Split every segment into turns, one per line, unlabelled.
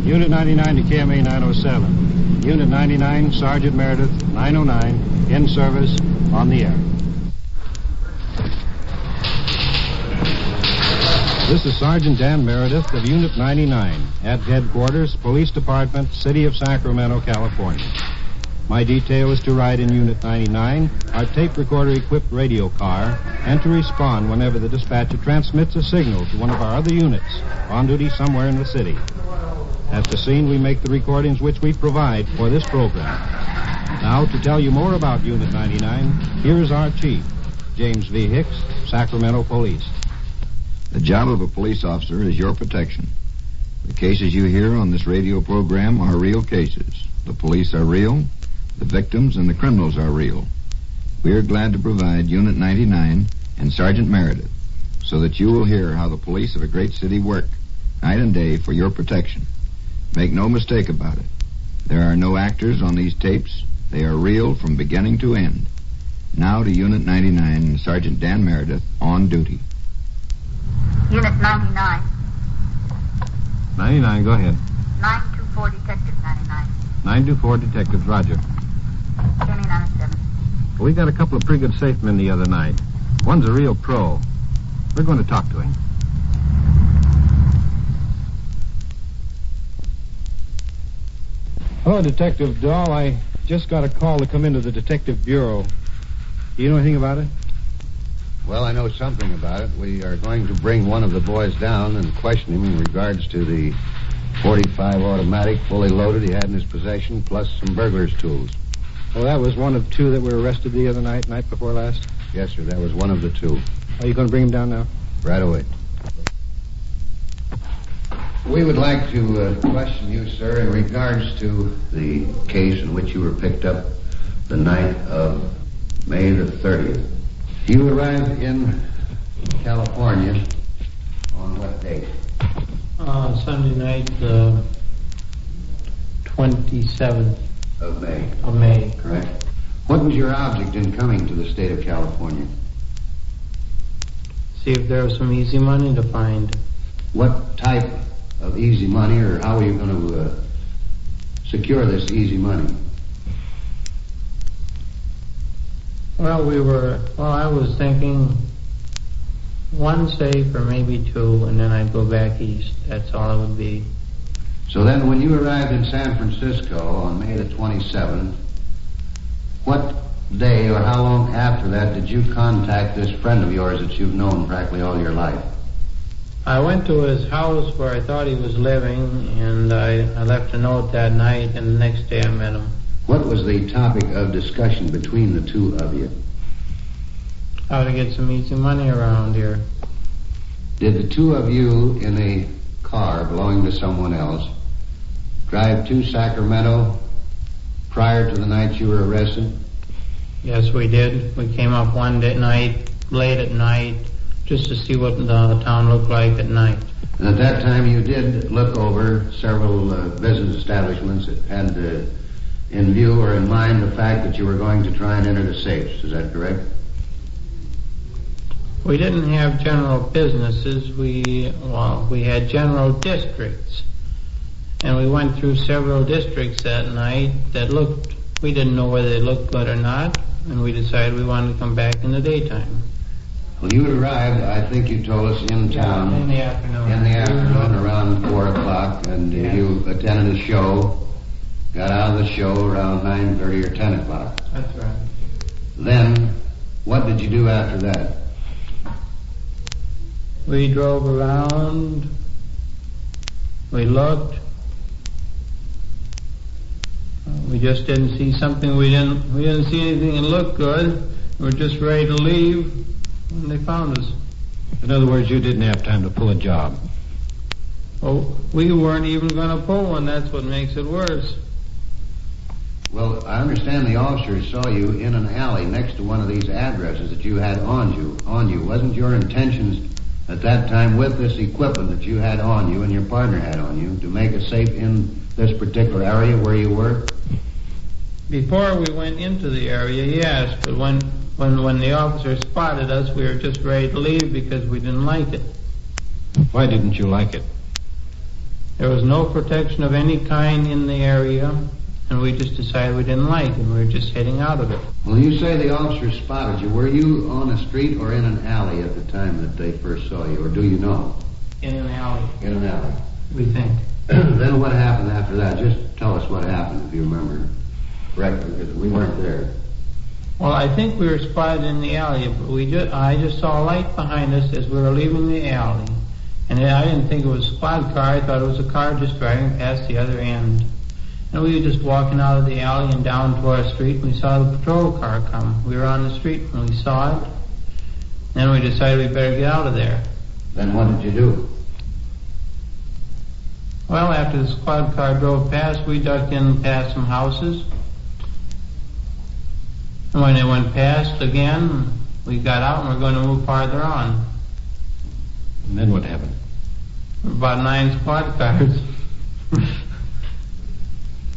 Unit 99 to KMA 907. Unit 99, Sergeant Meredith, 909, in service, on the air. This is Sergeant Dan Meredith of Unit 99 at Headquarters, Police Department, City of Sacramento, California. My detail is to ride in Unit 99, our tape recorder-equipped radio car, and to respond whenever the dispatcher transmits a signal to one of our other units on duty somewhere in the city. At the scene, we make the recordings which we provide for this program. Now, to tell you more about Unit 99, here is our chief, James V. Hicks, Sacramento Police.
The job of a police officer is your protection. The cases you hear on this radio program are real cases. The police are real. The victims and the criminals are real. We are glad to provide Unit 99 and Sergeant Meredith so that you will hear how the police of a great city work night and day for your protection. Make no mistake about it. There are no actors on these tapes. They are real from beginning to end. Now to Unit 99 and Sergeant Dan Meredith on duty.
Unit 99.
99, go ahead.
924 Detectives, 99.
924 Detectives, roger.
KMA 907.
We got a couple of pretty good safe men the other night. One's a real pro. We're going to talk to him. Hello, Detective Dahl. I just got a call to come into the Detective Bureau. Do you know anything about it?
Well, I know something about it. We are going to bring one of the boys down and question him in regards to the .45 automatic, fully loaded, he had in his possession, plus some burglar's tools.
Well, that was one of two that were arrested the other night before last?
Yes, sir, that was one of the two.
Are you going to bring him down now?
Right away. We would like to question you, sir, in regards to the case in which you were picked up the night of May the 30th. You arrived in California on what date?
Sunday night, 27th
of May.
Of May.
Correct. What was your object in coming to the state of California?
See if there was some easy money to find.
What type of easy money, or how are you going to secure this easy money?
I was thinking one safe or maybe two, and then I'd go back east. That's all it would be.
So then when you arrived in San Francisco on May the 27th, what day or how long after that did you contact this friend of yours that you've known practically all your life?
I went to his house where I thought he was living, and I left a note that night, and the next day I met him.
What was the topic of discussion between the two of you?
How to get some easy money around here.
Did the two of you in a car belonging to someone else drive to Sacramento prior to the night you were arrested?
Yes, we did. We came up one night, late at night, just to see what the town looked like at night.
And at that time you did look over several business establishments that had in view or in mind the fact that you were going to try and enter the safes. Is that correct?
We didn't have general businesses. We had general districts. And we went through several districts that night that we didn't know whether they looked good or not, and we decided we wanted to come back in the daytime.
Well, you had arrived, I think you told us, in town.
In the afternoon.
In the afternoon, around 4 o'clock, and you attended a show, got out of the show around 9:30 or 10 o'clock.
That's right.
Then, what did you do after that?
We drove around, we looked, we just didn't see something, we didn't see anything that looked good. We were just ready to leave when they found us.
In other words, you didn't have time to pull a job.
Oh, we weren't even going to pull one, that's what makes it worse.
Well, I understand the officers saw you in an alley next to one of these addresses that you had on you. Wasn't your intentions at that time with this equipment that you had on you and your partner had on you to make a safe in this particular area where you were?
Before we went into the area, yes, but when the officer spotted us, we were just ready to leave because we didn't like it.
Why didn't you like it?
There was no protection of any kind in the area, and we just decided we didn't like it, and we were just heading out of it.
Well, you say the officers spotted you. Were you on a street or in an alley at the time that they first saw you, or do you know?
In an alley,
In an alley.
we think.
Then what happened after that? Just tell us what happened, if you remember correctly, because we weren't there.
Well, I think we were spotted in the alley, but I just saw a light behind us as we were leaving the alley. And I didn't think it was a squad car. I thought it was a car just driving past the other end. And we were just walking out of the alley and down to our street, and we saw the patrol car come. We were on the street when we saw it. Then we decided we better get out of there.
Then what did you do?
Well, after the squad car drove past, we ducked in past some houses. And when it went past again, we got out and we're going to move farther on.
And then what happened?
About 9 squad cars.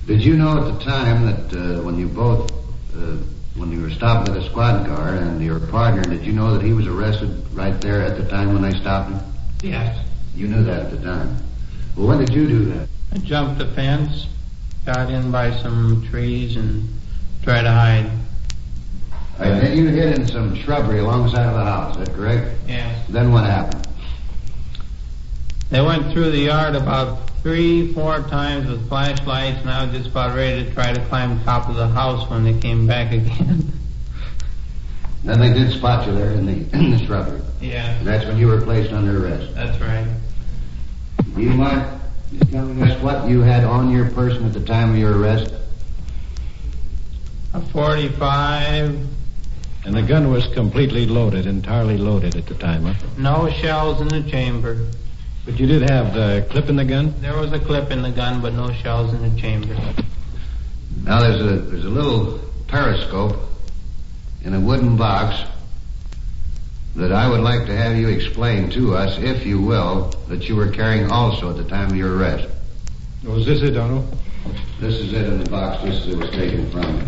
Did you know at the time that when you were stopped by the squad car and your partner, did you know that he was arrested right there at the time when they stopped him?
Yes.
You knew that at the time. Well, when did you do that?
I jumped the fence, got in by some trees, and tried to hide.
And then you hid in some shrubbery alongside of the house, is that correct?
Yes.
Then what happened?
They went through the yard about 3-4 times with flashlights, and I was just about ready to try to climb top of the house when they came back again.
Then they did spot you there in the shrubbery.
Yeah.
And that's when you were placed under arrest.
That's right.
Do you mind just telling us what you had on your person at the time of your arrest?
A .45.
And the gun was completely loaded, entirely loaded at the time, huh?
No shells in the chamber.
But you did have the clip in the gun?
There was a clip in the gun, but no shells in the chamber.
Now there's a little periscope in a wooden box that I would like to have you explain to us, if you will, that you were carrying also at the time of your arrest.
Was this it, Donald?
This is it in the box, just as it was taken from it.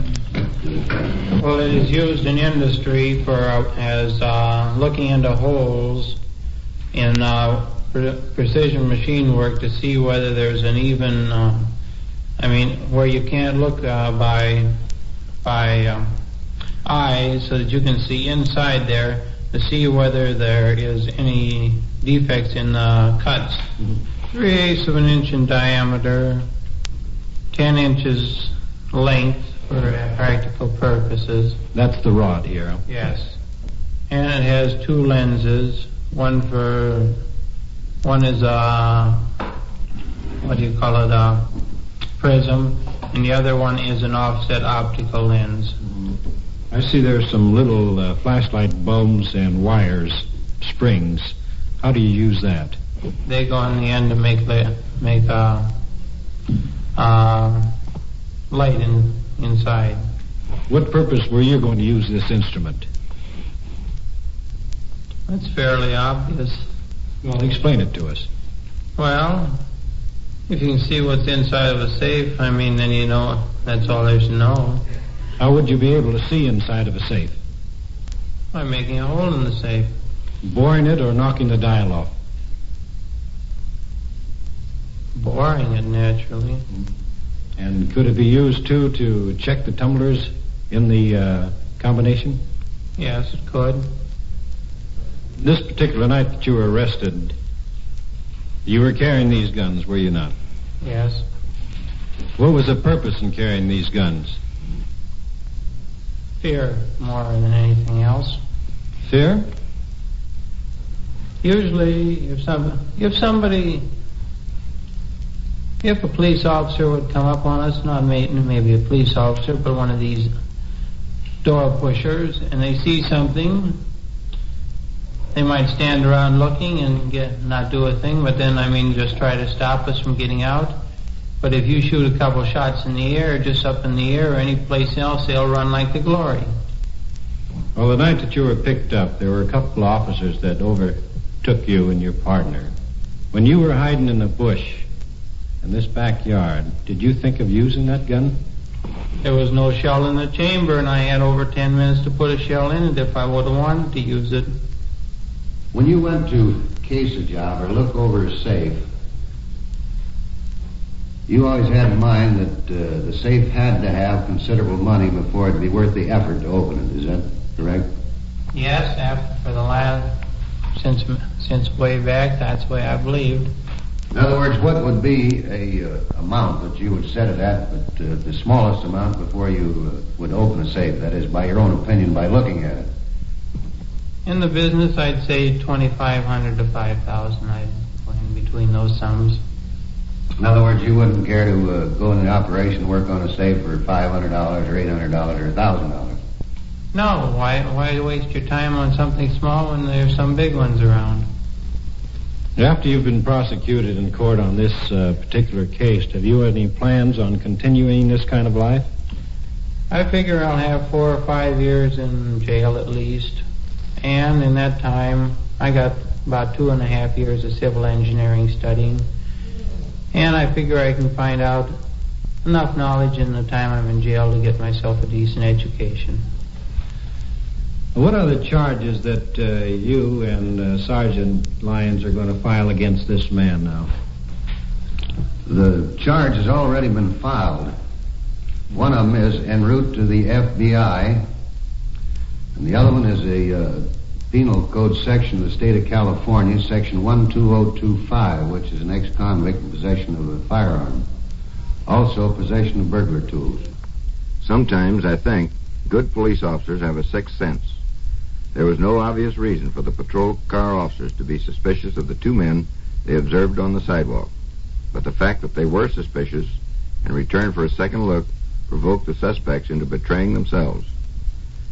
Well, it is used in industry as looking into holes in precision machine work to see whether there's an even, where you can't look by eyes so that you can see inside there to see whether there is any defects in the cuts. 3/8 of an inch in diameter, 10 inches length for practical purposes.
That's the rod here.
Yes. And it has 2 lenses. One is a prism, and the other one is an offset optical lens.
I see there's some little flashlight bulbs and wires, springs. How do you use that?
They go on the end to make light inside.
What purpose were you going to use this instrument?
That's fairly obvious.
Well, explain it to us.
Well, if you can see what's inside of a safe, then you know that's all there's to know.
How would you be able to see inside of a safe?
By making a hole in the safe.
Boring it or knocking the dial off?
Boring it, naturally.
And could it be used, too, to check the tumblers in the combination?
Yes, it could.
This particular night that you were arrested, you were carrying these guns, were you not?
Yes.
What was the purpose in carrying these guns?
Fear more than anything else.
Fear?
Usually, if a police officer would come up on us, not maybe a police officer, but one of these door pushers, and they see something, they might stand around looking and not do a thing, but then, just try to stop us from getting out. But if you shoot a couple shots in the air, just up in the air or any place else, they'll run like the glory.
Well, the night that you were picked up, there were a couple of officers that overtook you and your partner. When you were hiding in the bush in this backyard, did you think of using that gun?
There was no shell in the chamber, and I had over 10 minutes to put a shell in it if I would have wanted to use it.
When you went to case a job or look over a safe, You always had in mind that the safe had to have considerable money before it'd be worth the effort to open it. Is that correct?
Yes, for the last, since way back, that's the way I believed.
In other words, what would be a amount that you would set it at, but the smallest amount before you would open a safe? That is, by your own opinion, by looking at it.
In the business, I'd say $2,500 to $5,000. I'd go in between those sums.
In other words, you wouldn't care to go in the operation, work on a safe for $500 or $800 or $1,000.
No, why waste your time on something small when there's some big ones around?
After you've been prosecuted in court on this particular case, have you any plans on continuing this kind of life?
I figure I'll have 4 or 5 years in jail at least. And in that time, I got about 2.5 years of civil engineering studying. And I figure I can find out enough knowledge in the time I'm in jail to get myself a decent education.
What are the charges that you and Sergeant Lyons are going to file against this man now?
The charge has already been filed. One of them is en route to the FBI, and the other one is a penal code section of the state of California, section 12025, which is an ex-convict in possession of a firearm. Also, possession of burglar tools.
Sometimes, I think, good police officers have a sixth sense. There was no obvious reason for the patrol car officers to be suspicious of the two men they observed on the sidewalk. But the fact that they were suspicious and returned for a second look provoked the suspects into betraying themselves.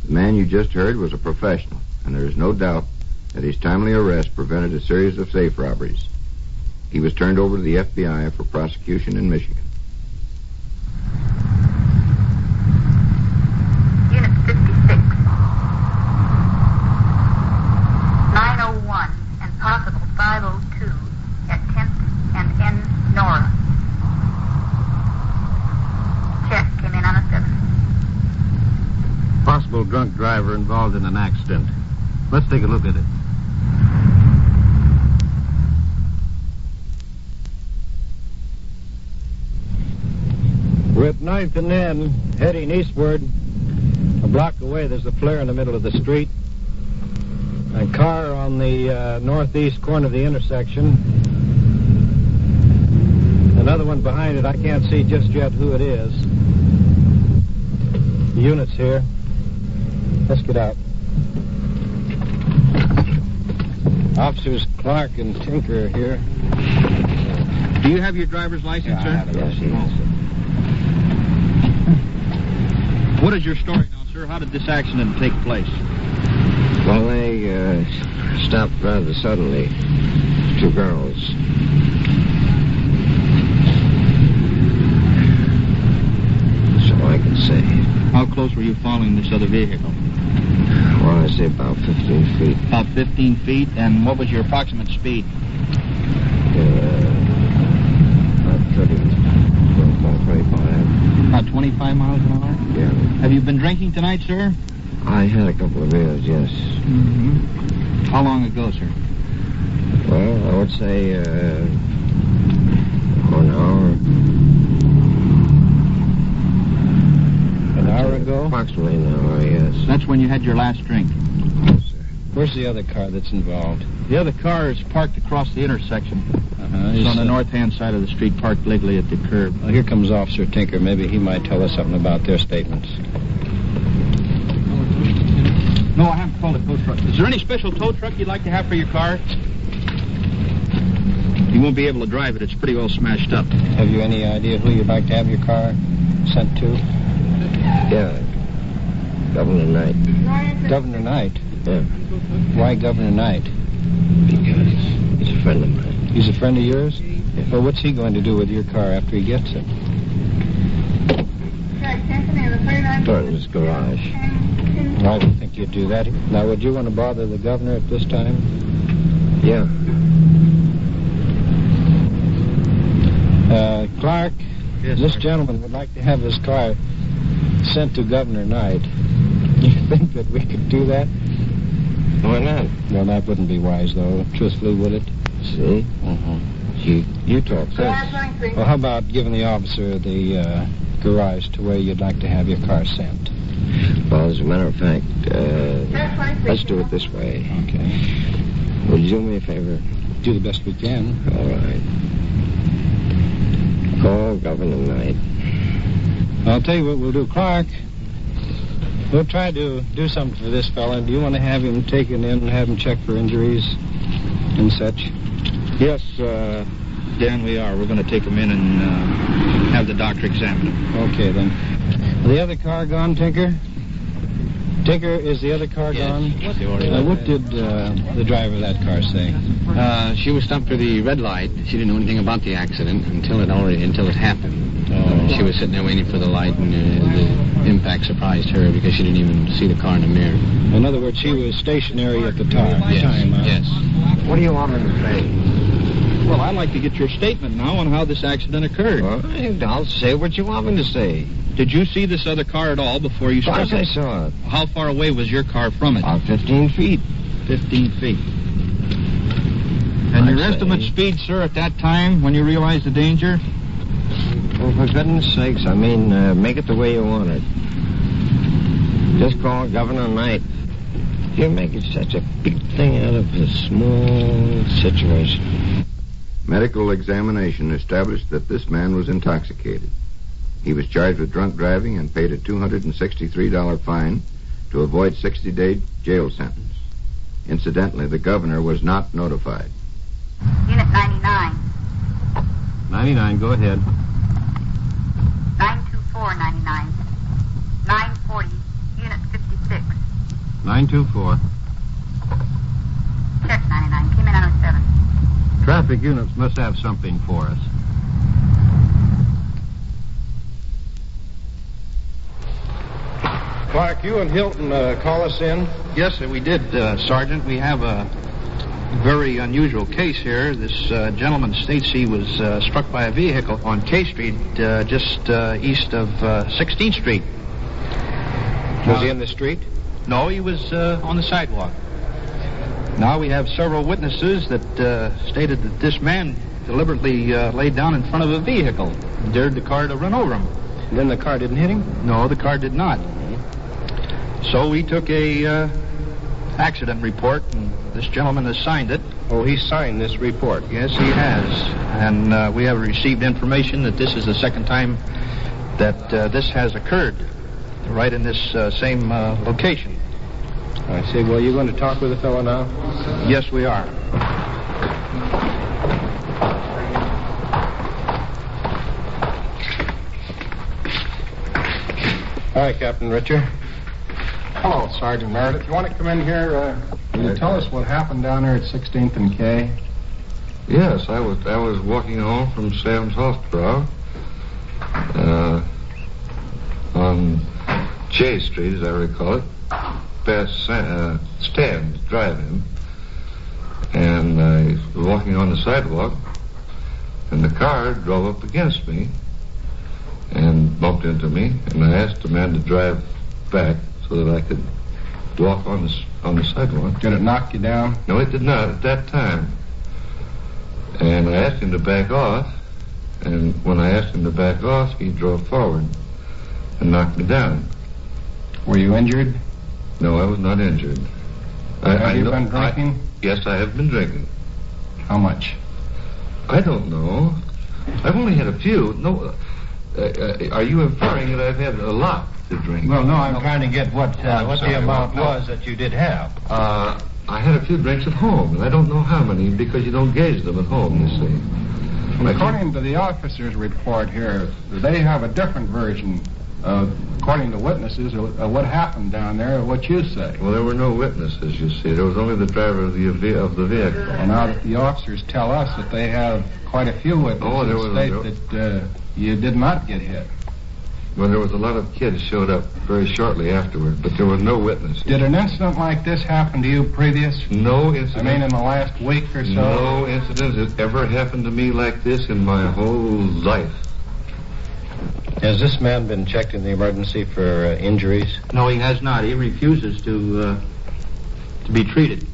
The man you just heard was a professional, and there is no doubt that his timely arrest prevented a series of safe robberies. He was turned over to the FBI for prosecution in Michigan.
Unit 56. 901 and possible 502 at 10th and N Nora. Check came in on a 7.
Possible drunk driver involved in an accident. Let's take a look at it. We're at 9th and N, heading eastward. A block away, there's a flare in the middle of the street. A car on the northeast corner of the intersection. Another one behind it. I can't see just yet who it is. The unit's here. Let's get out. Officers Clark and Tinker are here.
Do you have your driver's license, sir?
Yes, he has.
What is your story now, sir? How did this accident take place?
Well, they stopped rather suddenly. Two girls. So I can say.
How close were you following this other vehicle?
Well, I say about 15 feet.
About 15 feet, and what was your approximate speed?
About 25.
About 25 miles an hour?
Yeah.
Have you been drinking tonight, sir?
I had a couple of beers, yes.
Mm-hmm. How long ago, sir?
Well, I would say an hour.
An hour ago?
Approximately an hour, yes.
That's when you had your last drink.
Yes, sir.
Where's the other car that's involved?
The other car is parked across the intersection. It's on the north-hand side of the street, parked legally at the curb.
Well, here comes Officer Tinker. Maybe he might tell us something about their statements.
No, I haven't called a tow truck. Is there any special tow truck you'd like to have for your car? You won't be able to drive it. It's pretty well smashed up.
Have you any idea who you'd like to have your car sent to?
Yeah. Governor Knight.
Governor Knight?
Yeah.
Why Governor Knight?
Because he's a friend of mine.
He's a friend of yours?
Yeah.
Well, what's he going to do with your car after he gets it?
Throw it in his garage.
Well, I don't think you'd do that. Now, would you want to bother the governor at this time?
Yeah.
Clark,
Yes,
this
sir.
gentleman would like to have his car sent to Governor Knight. You think that we could do that?
Why not?
Well, that wouldn't be wise, though. Truthfully, would it?
See?
Uh-huh.
You talk first.
Well, how about giving the officer the garage to where you'd like to have your car sent?
Well, as a matter of fact, let's do it this way.
Okay.
Will you do me a favor?
Do the best we can.
All right. Call Governor Knight.
I'll tell you what we'll do, Clark. We'll try to do something for this fella. Do you want to have him taken in and have him checked for injuries and such?
Yes, Dan, we are. We're going to take him in and have the doctor examine him.
Okay, then. The other car gone, Tinker? Tinker, is the other car gone? What did the driver of that car say?
She was stopped for the red light. She didn't know anything about the accident until it happened. She was sitting there waiting for the light, and the impact surprised her because she didn't even see the car in the mirror.
In other words, she was stationary at the time.
Yes.
What do you want me to say?
Well, I'd like to get your statement now on how this accident occurred.
Well, I'll say what you want me to say.
Did you see this other car at all before you
Of course
stopped
I
it?
saw it.
How far away was your car from it?
About 15 feet.
15 feet. And your estimate speed, sir, at that time when you realized the danger?
Well, for goodness sakes, I mean, make it the way you want it. Just call Governor Knight. You're making such a big thing out of a small situation.
Medical examination established that this man was intoxicated. He was charged with drunk driving and paid a $263 fine to avoid 60-day jail sentence. Incidentally, the governor was not notified.
Unit 99.
99, go ahead.
92499. 940. Unit 56.
924.
Check 99. Came in on 07.
Traffic units must have something for us. Clark, you and Hilton call us in?
Yes, sir, we did, Sergeant. We have a very unusual case here. This gentleman states he was struck by a vehicle on K Street, just east of 16th Street.
Was he in the street?
No, he was on the sidewalk. Now we have several witnesses that stated that this man deliberately laid down in front of a vehicle and dared the car to run over him.
And then the car didn't hit him?
No, the car did not. So we took a accident report, and this gentleman has signed it.
Oh, he signed this report?
Yes, he has. And we have received information that this is the second time that this has occurred, right in this same location.
I see. Well, you going to talk with the fellow now?
Yes, we are.
Hi, Captain Richer.
Hello, Sergeant Meredith. You want to come in here? Will you tell us what happened down there at 16th and K?
Yes, I was walking home from Sam's Hospital on J Street, as I recall it, past Stan's driving, and I was walking on the sidewalk, and the car drove up against me and bumped into me, and I asked the man to drive back so that I could walk on the sidewalk.
Did it knock you down?
No, it did not at that time. And I asked him to back off, and when I asked him to back off, he drove forward and knocked me down.
Were you injured?
No, I was not injured.
Have you been drinking?
Yes, I have been drinking.
How much?
I don't know. I've only had a few. No, are you inferring that I've had a lot to drink?
Well, no, I'm trying to get what the amount was that you did have.
I had a few drinks at home, and I don't know how many because you don't gauge them at home, you see.
Well, according to the officer's report here, they have a different version, according to witnesses, of what happened down there, what you say.
Well, there were no witnesses, you see. There was only the driver of the vehicle.
Well, now that the officers tell us that they have quite a few witnesses that you did not get hit.
Well, there was a lot of kids showed up very shortly afterward, but there were no witnesses.
Did an incident like this happen to you previous?
No incident.
I mean, in the last week or so?
No incident has ever happened to me like this in my whole life.
Has this man been checked in the emergency for injuries?
No, he has not. He refuses to be treated.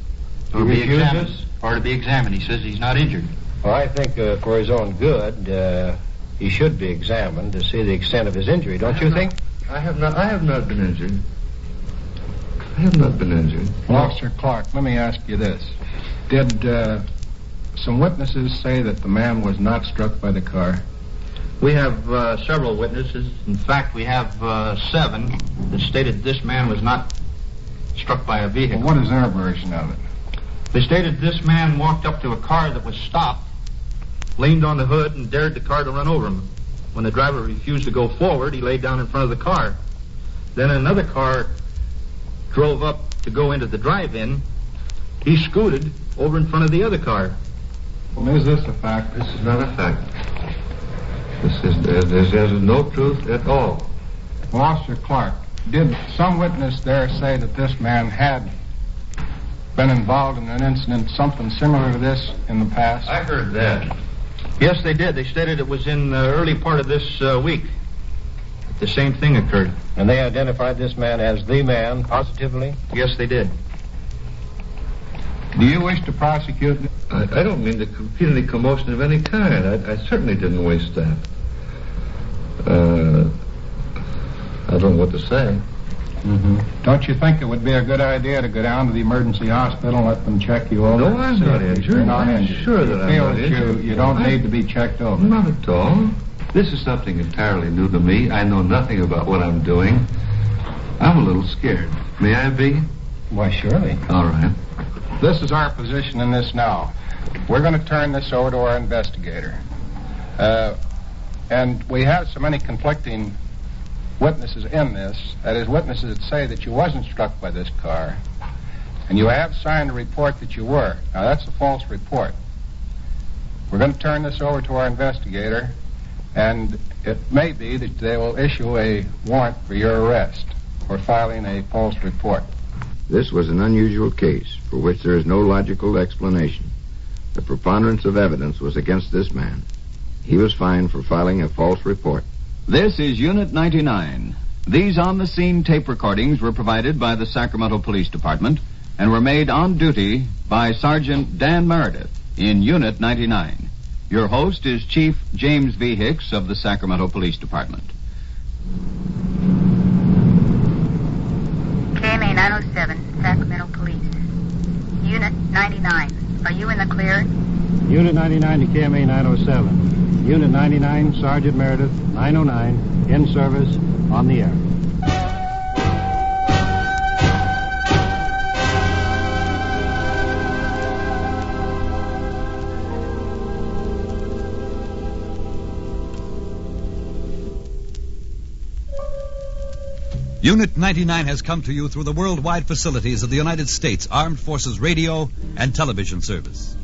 Or be examined. He says he's not injured.
Well, I think for his own good, he should be examined to see the extent of his injury, don't you think?
I have not been injured. I have not been injured.
Well, Officer Clark, let me ask you this. Did some witnesses say that the man was not struck by the car?
We have several witnesses. In fact, we have 7 that stated this man was not struck by a vehicle.
Well, what is their version of it?
They stated this man walked up to a car that was stopped, leaned on the hood, and dared the car to run over him. When the driver refused to go forward, he laid down in front of the car. Then another car drove up to go into the drive-in. He scooted over in front of the other car.
Well, is this a fact?
This is not a fact. There's no truth at all.
Well, Officer Clark, did some witness there say that this man had been involved in an incident, something similar to this in the past?
I heard that.
Yes, they did. They stated it was in the early part of this week. The same thing occurred.
And they identified this man as the man, positively?
Yes, they did.
Do you wish to prosecute?
I don't mean to repeat any commotion of any kind. I certainly didn't waste that. I don't know what to say.
Mm-hmm. Don't you think it would be a good idea to go down to the emergency hospital and let them check you over?
No, I'm not injured.
You're not injured.
Sure that I'm not injured.
You don't need to be checked over.
Not at all. This is something entirely new to me. I know nothing about what I'm doing. I'm a little scared. May I be?
Why, surely.
All right.
This is our position in this now. We're going to turn this over to our investigator. And we have so many conflicting witnesses in this. That is, witnesses that say that you wasn't struck by this car. And you have signed a report that you were. Now, that's a false report. We're going to turn this over to our investigator, and it may be that they will issue a warrant for your arrest for filing a false report.
This was an unusual case for which there is no logical explanation. The preponderance of evidence was against this man. He was fined for filing a false report.
This is Unit 99. These on-the-scene tape recordings were provided by the Sacramento Police Department and were made on duty by Sergeant Dan Meredith in Unit 99. Your host is Chief James V. Hicks of the Sacramento Police Department.
KMA 907, Sacramento Police. Unit 99. Are you in the clear?
Unit 99 to KMA 907. Unit 99, Sergeant Meredith, 909, in service, on the air.
Unit 99 has come to you through the worldwide facilities of the United States Armed Forces Radio and Television Service.